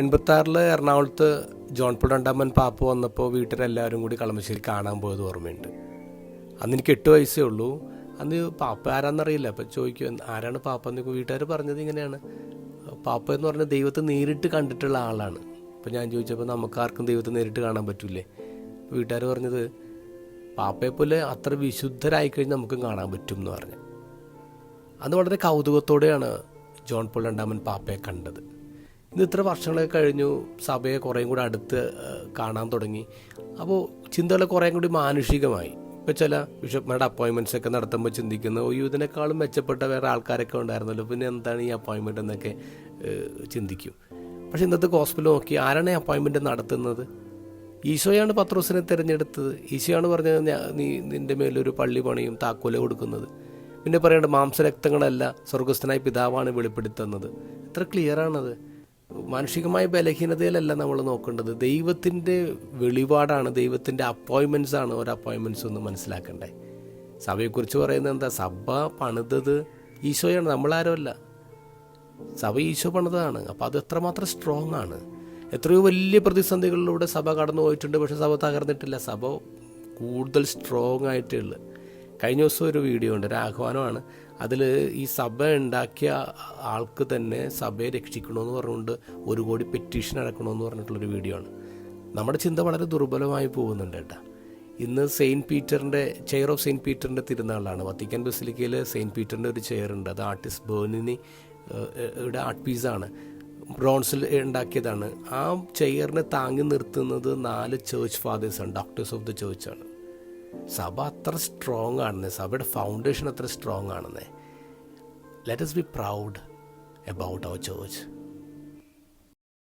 86 എറണാകുളത്ത് John Paul രണ്ടാമൻ പാപ്പ വന്നപ്പോൾ വീട്ടിലെല്ലാവരും കൂടി കളമശ്ശേരി കാണാൻ പോയത് ഓർമ്മയുണ്ട്. അന്ന് എനിക്ക് 8 വയസ്സേ ഉള്ളൂ. അന്ന് പാപ്പ ആരാന്നറിയില്ല. അപ്പോൾ ചോദിക്കും ആരാണ് പാപ്പ എന്ന്. വീട്ടുകാർ പറഞ്ഞത് ഇങ്ങനെയാണ്, പാപ്പ എന്ന് പറഞ്ഞാൽ ദൈവത്തെ നേരിട്ട് കണ്ടിട്ടുള്ള ആളാണ്. അപ്പോൾ ഞാൻ ചോദിച്ചപ്പോൾ നമുക്കാർക്കും ദൈവത്തെ നേരിട്ട് കാണാൻ പറ്റൂലേ? വീട്ടുകാർ പറഞ്ഞത് പാപ്പയെപ്പോലെ അത്ര വിശുദ്ധരായിക്കഴിഞ്ഞാൽ നമുക്കും കാണാൻ പറ്റും എന്ന് പറഞ്ഞു. അന്ന് വളരെ കൗതുകത്തോടെയാണ് ജോൺ പോൾ രണ്ടാമൻ പാപ്പയെ കണ്ടത്. ഇന്ന് ഇത്ര വർഷങ്ങളൊക്കെ കഴിഞ്ഞു, സഭയെ കുറേയും കൂടി അടുത്ത് കാണാൻ തുടങ്ങി. അപ്പോൾ ചിന്തകൾ കുറേയും കൂടി മാനുഷികമായി. ഇപ്പോൾ ചില ബിഷപ്പ്മാരുടെ അപ്പോയിൻമെൻറ്റ്സ് ഒക്കെ നടത്തുമ്പോൾ ചിന്തിക്കുന്നത് ഇതിനേക്കാളും മെച്ചപ്പെട്ട വേറെ ആൾക്കാരൊക്കെ ഉണ്ടായിരുന്നല്ലോ, പിന്നെ എന്താണ് ഈ അപ്പോയിൻമെൻ്റ് എന്നൊക്കെ ചിന്തിക്കും. പക്ഷേ ഇന്നത്തെ ഗോസ്പൽ നോക്കി ആരാണ് ഈ അപ്പോയിൻമെൻറ്റ് നടത്തുന്നത്? ഈശോയാണ് പത്രോസിനെ തിരഞ്ഞെടുത്തത്. ഈശോയാണ് പറഞ്ഞത് നിൻ്റെ മേലൊരു പള്ളി പണിയും താക്കോല കൊടുക്കുന്നത്. പിന്നെ പറയേണ്ട മാംസരക്തങ്ങളല്ല, സ്വർഗസ്ഥനായ പിതാവാണ് വെളിപ്പെടുത്തുന്നത്. എത്ര ക്ലിയറാണത്. മാനുഷികമായ ബലഹീനതയിലല്ല നമ്മൾ നോക്കേണ്ടത്, ദൈവത്തിൻ്റെ വെളിപാടാണ്, ദൈവത്തിൻ്റെ അപ്പോയിൻമെൻറ്റ്സ് ആണ്. ഒരു അപ്പോയിൻമെൻറ്റ്സ് ഒന്ന് മനസ്സിലാക്കണ്ടേ. സഭയെക്കുറിച്ച് പറയുന്നത് എന്താ? സഭ പണിതത് ഈശോയാണ്, നമ്മളാരുമല്ല. സഭ ഈശോ പണിതാണ്. അപ്പോൾ അത് എത്രമാത്രം സ്ട്രോങ് ആണ്. എത്രയോ വലിയ പ്രതിസന്ധികളിലൂടെ സഭ കടന്നു പോയിട്ടുണ്ട്, പക്ഷേ സഭ തകർന്നിട്ടില്ല. സഭ കൂടുതൽ സ്ട്രോങ് ആയിട്ടുള്ളത്. കഴിഞ്ഞ ദിവസം ഒരു വീഡിയോ ഉണ്ട്, ഒരു ആഹ്വാനമാണ്. അതിൽ ഈ സഭ ഉണ്ടാക്കിയ ആൾക്ക് തന്നെ സഭയെ രക്ഷിക്കണമെന്ന് പറഞ്ഞുകൊണ്ട് 1 കോടി പെറ്റീഷൻ അടക്കണമെന്ന് പറഞ്ഞിട്ടുള്ളൊരു വീഡിയോ ആണ്. നമ്മുടെ ചിന്ത വളരെ ദുർബലമായി പോകുന്നുണ്ട് കേട്ടോ. ഇന്ന് സെയിൻറ്റ് പീറ്ററിൻ്റെ ചെയർ ഓഫ് സെയിൻറ്റ് പീറ്ററിൻ്റെ തിരുനാളാണ്. വത്തിക്കാൻ ബസിലിക്കയിൽ സെയിൻറ്റ് പീറ്ററിൻ്റെ ഒരു ചെയറുണ്ട്. അത് ആർട്ടിസ്റ്റ് ബേർണിനി ഇവിടെ ആർട്ട് പീസാണ്, ബ്രോൺസിൽ ഉണ്ടാക്കിയതാണ്. ആ ചെയറിനെ താങ്ങി നിർത്തുന്നത് 4 ചേർച്ച് ഫാദേഴ്സാണ്, ഡോക്ടേഴ്സ് ഓഫ് ദ ചേർച്ചാണ്. സഭ അത്ര സ്ട്രോങ് ആണെന്നേ, സഭയുടെ ഫൗണ്ടേഷൻ അത്ര സ്ട്രോങ് ആണെന്നേ. Let us be proud about our church.